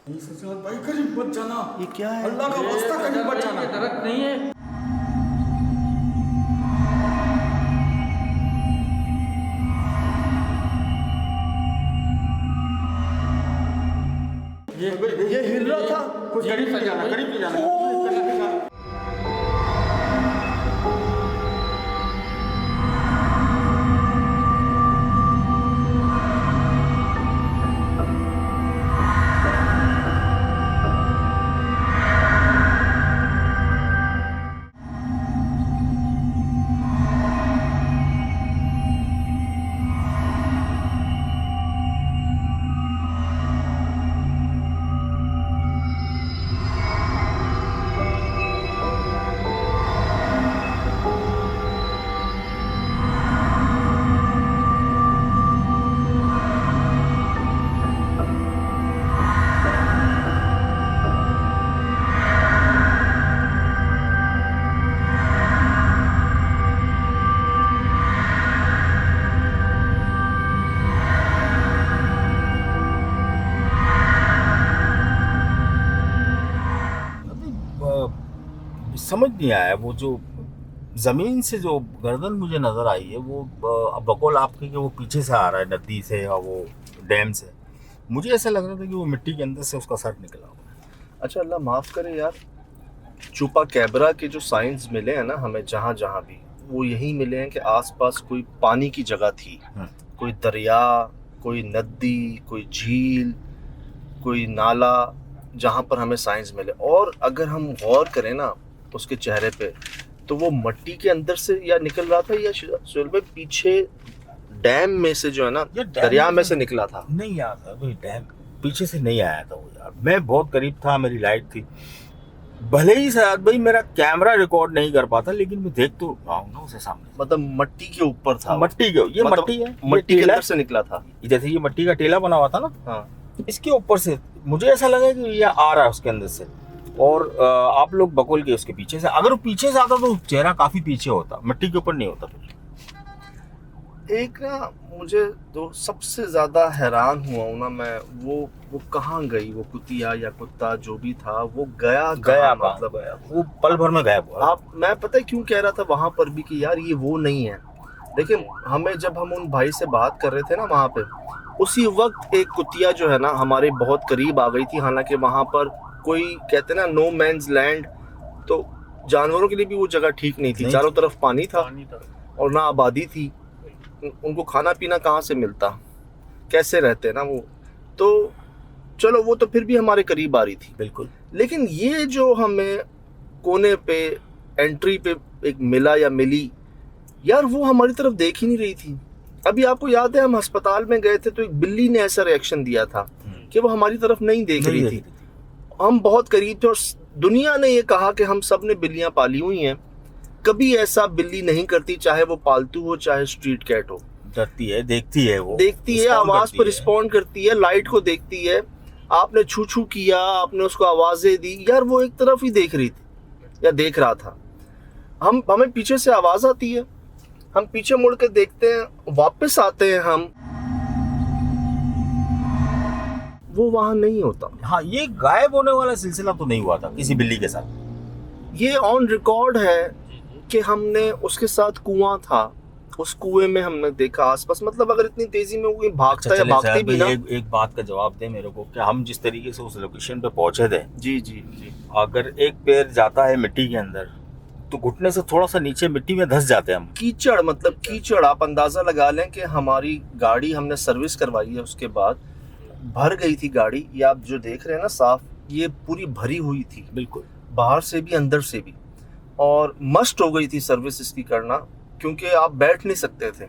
सजाद भाई करीब मत जाना। ये क्या है? अल्लाह का वास्ता करीब मत जाना। दरख्त नहीं है। ये हिल रहा था। कुछ करीब से जाना, करीब से जाना। समझ नहीं आया वो जो जमीन से जो गर्दन मुझे नजर आई है वो बकौल आपके कि वो पीछे से आ रहा है नदी से या वो डैम से। मुझे ऐसा लग रहा था कि वो मिट्टी के अंदर से उसका सर निकला हुआ है। अच्छा अल्लाह माफ़ करे यार, चुपा कैबरा के जो साइंस मिले हैं ना हमें जहाँ जहाँ भी, वो यही मिले हैं कि आसपास कोई पानी की जगह थी, कोई दरिया, कोई नदी, कोई झील, कोई नाला, जहाँ पर हमें साइंस मिले। और अगर हम गौर करें ना उसके चेहरे पे, तो वो मट्टी के अंदर से या निकल रहा था या सुहेल भाई पीछे डैम में से जो है ना, दरिया में से निकला था। नहीं यार भाई, डैम पीछे से नहीं आया था वो यार। मैं बहुत करीब था, मेरी लाइट थी। भले ही सयाद भाई मेरा कैमरा रिकॉर्ड नहीं कर पाता, लेकिन मैं देख तो रहा हूँ ना उसे सामने। मतलब मट्टी के ऊपर था। मट्टी के ये मतलब मट्टी है, मट्टी के अंदर से निकला था। जैसे ये मट्टी का टेला बना हुआ था ना, हाँ, इसके ऊपर से मुझे ऐसा लगा कि ये आ रहा है उसके अंदर से। और आप लोग बकौल के उसके पीछे से, अगर वो पीछे से आता तो चेहरा काफी पीछे होता, मिट्टी के ऊपर नहीं होता। एक ना मुझे तो सबसे ज्यादा हैरान हुआ हूं ना मैं, वो कहाँ गई वो कुतिया या कुत्ता जो भी था, वो गया मतलब गया वो पल भर में गायब हुआ। आप, मैं पता है क्यों कह रहा था वहां पर भी कि यार ये वो नहीं है। देखिए हमें, जब हम उन भाई से बात कर रहे थे ना वहां पे, उसी वक्त एक कुतिया जो है ना हमारे बहुत करीब आ गई थी। हालांकि वहां पर कोई कहते ना नो मैन्स लैंड, तो जानवरों के लिए भी वो जगह ठीक नहीं थी। चारों तरफ पानी था और ना आबादी थी। उनको खाना पीना कहाँ से मिलता, कैसे रहते ना वो। तो चलो वो तो फिर भी हमारे करीब आ रही थी बिल्कुल, लेकिन ये जो हमें कोने पे एंट्री पे एक मिला या मिली यार, वो हमारी तरफ देख ही नहीं रही थी। अभी आपको याद है हम अस्पताल में गए थे तो एक बिल्ली ने ऐसा रिएक्शन दिया था कि वो हमारी तरफ नहीं देख रही थी। हम बहुत करीब थे और दुनिया ने ये कहा कि हम सब ने बिल्लियां पाली हुई हैं, कभी ऐसा बिल्ली नहीं करती, चाहे वो पालतू हो चाहे स्ट्रीट कैट हो। डरती है, देखती है, वो देखती है, आवाज पर रिस्पॉन्ड करती है, लाइट को देखती है। आपने छू छू किया, आपने उसको आवाजें दी, यार वो एक तरफ ही देख रही थी या देख रहा था। हमें पीछे से आवाज आती है, हम पीछे मुड़ के देखते हैं, वापस आते हैं हम, वो वहां नहीं होता। हाँ, ये गायब होने वाला सिलसिला तो नहीं हुआ था किसी बिल्ली के साथ। ये ऑन रिकॉर्ड है कि हमने उसके साथ कुआं था, उस कुएं में हमने देखा आसपास। मतलब अगर इतनी तेजी में वो भागता या भागती भी ना। एक बात का जवाब दे मेरे को कि हम जिस तरीके से उस लोकेशन पे पहुंचे थे, जी जी जी, अगर एक पैर जाता है मिट्टी के अंदर तो घुटने से थोड़ा सा नीचे मिट्टी में धंस जाते हैं हम। कीचड़, मतलब कीचड़, आप अंदाजा लगा लें कि हमारी गाड़ी हमने सर्विस करवाई है, उसके बाद भर गई थी गाड़ी। ये आप जो देख रहे हैं ना साफ, ये पूरी भरी हुई थी बिल्कुल, बाहर से भी अंदर से भी। और मस्ट हो गई थी सर्विस इसकी करना, क्योंकि आप बैठ नहीं सकते थे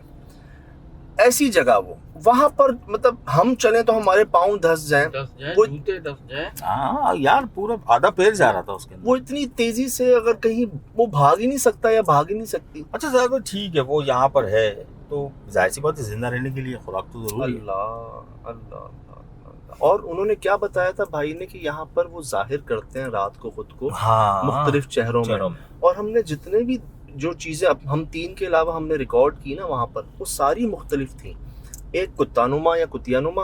ऐसी जगह वो वहां पर। मतलब हम चले तो हमारे पाँव धस जाएं, वो जूते धस जाए। हाँ यार, पूरा आधा पैर जा रहा था उसके अंदर। वो इतनी तेजी से अगर कहीं वो भाग ही नहीं सकता या भाग ही नहीं सकती। अच्छा सर, तो ठीक है, वो यहाँ पर है तो जाहिर सी बात है, जिंदा रहने के लिए खुराक तो जरूरी है। अल्लाह अल्लाह अल्लाह। और उन्होंने क्या बताया था भाई ने कि यहाँ पर वो जाहिर करते हैं रात को खुद को, हाँ, मुख्तलिफ चेहरों में। और हमने जितने भी जो चीज़ें हम तीन के अलावा हमने रिकॉर्ड की ना वहाँ पर, वो सारी मुख्तलिफ थी। एक कुत्तानुमा या कुतियानुमा,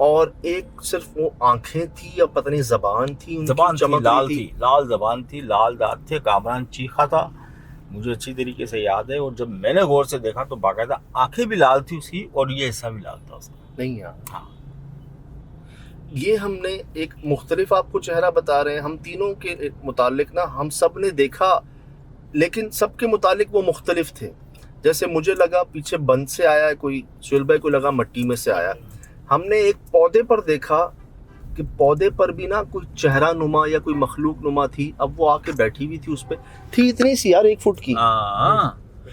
और एक सिर्फ वो आंखें थी या पता नहीं जबान थी, उनकी जबान थी, चमक लाल रही थी, लाल जबान थी, लाल दांत थे, कामरान चीखा था, मुझे अच्छी तरीके से याद है। और जब मैंने गौर से देखा तो बाकायदा आंखें भी लाल थी उसकी और ये हिस्सा भी लाल था उसका। नहीं यार। हाँ। ये हमने एक मुख्तलिफ आपको चेहरा बता रहे हैं, हम तीनों के मुतालिक ना हम सब ने देखा, लेकिन सबके मुतालिक वो मुख्तलिफ थे। जैसे मुझे लगा पीछे बंद से आया है कोई, सुहेल भाई को लगा मट्टी में से आया। हमने एक पौधे पर देखा कि पौधे पर भी ना कोई चेहरा नुमा या कोई मखलूक नुमा थी, अब वो आके बैठी हुई थी उस पे, थी इतनी सी यार 1 फुट की।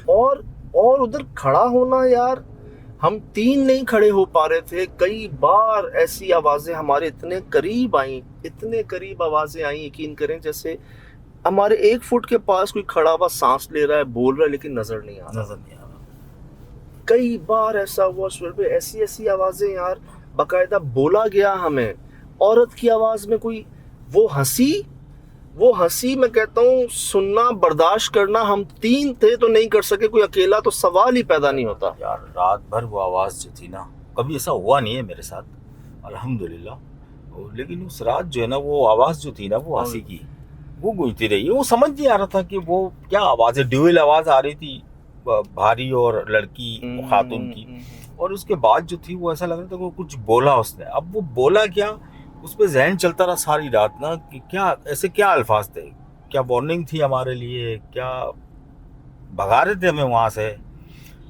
और उधर खड़ा होना यार, हम 3 नहीं खड़े हो पा रहे थे। कई बार ऐसी आवाज़ें हमारे इतने करीब आई, इतने करीब आवाज़ें आई, यकीन करें जैसे हमारे 1 फुट के पास कोई खड़ा हुआ सांस ले रहा है, बोल रहा है, लेकिन नजर नहीं आ रहा। कई बार ऐसा हुआ सुहेल भाई, ऐसी ऐसी आवाज़ें यार, बाकायदा बोला गया हमें औरत की आवाज़ में कोई वो हंसी मैं कहता हूँ सुनना बर्दाश्त करना हम 3 थे तो नहीं कर सके, कोई अकेला तो सवाल ही पैदा नहीं होता यार। रात भर वो आवाज़ जो थी ना, कभी ऐसा हुआ नहीं है मेरे साथ अल्हम्दुलिल्लाह, लेकिन उस रात जो है ना वो आवाज़ जो थी ना वो हंसी की, वो गूंजती रही। वो समझ नहीं आ रहा था कि वो क्या आवाज़ है, ड्यूअल आवाज़ आ रही थी, भारी और लड़की खातून की, और उसके बाद जो थी वो ऐसा लग रहा था कि कुछ बोला उसने। अब वो बोला क्या, उस पर जहन चलता रहा सारी रात ना कि क्या ऐसे क्या अल्फाज थे, क्या वार्निंग थी हमारे लिए, क्या भगा रहे थे हमें वहाँ से।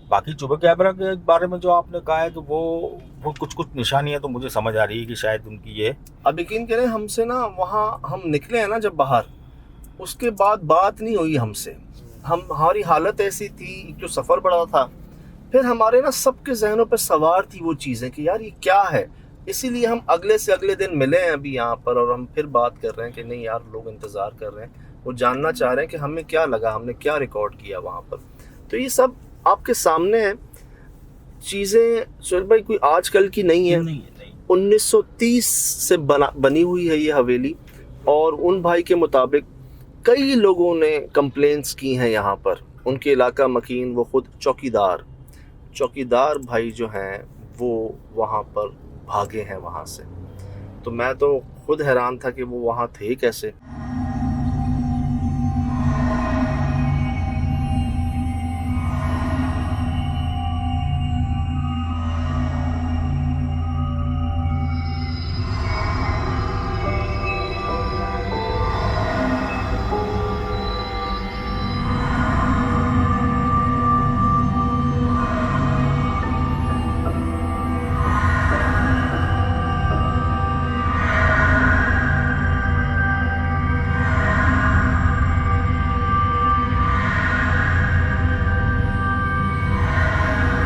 बाकी चुबे कैमरा के बारे में जो आपने कहा है कि वो कुछ निशानियाँ तो मुझे समझ आ रही है कि शायद उनकी ये। अब यकीन करें हमसे ना वहाँ हम निकले हैं ना जब बाहर, उसके बाद बात नहीं हुई हमसे। हमारी हालत ऐसी थी, जो सफ़र बड़ा था, फिर हमारे ना सबके जहनों पे सवार थी वो चीज़ें कि यार ये क्या है। इसीलिए हम अगले से अगले दिन मिले हैं अभी यहाँ पर, और हम फिर बात कर रहे हैं कि नहीं यार लोग इंतज़ार कर रहे हैं, वो जानना चाह रहे हैं कि हमें क्या लगा, हमने क्या रिकॉर्ड किया वहाँ पर। तो ये सब आपके सामने है चीज़ें सुहेल भाई, कोई आजकल की नहीं है, 1930 से बनी हुई है ये हवेली। और उन भाई के मुताबिक कई लोगों ने कंप्लेंट्स की हैं यहाँ पर, उनके इलाका मकीन, वो खुद चौकीदार भाई जो हैं वो वहाँ पर भागे हैं वहाँ से। तो मैं तो खुद हैरान था कि वो वहाँ थे कैसे।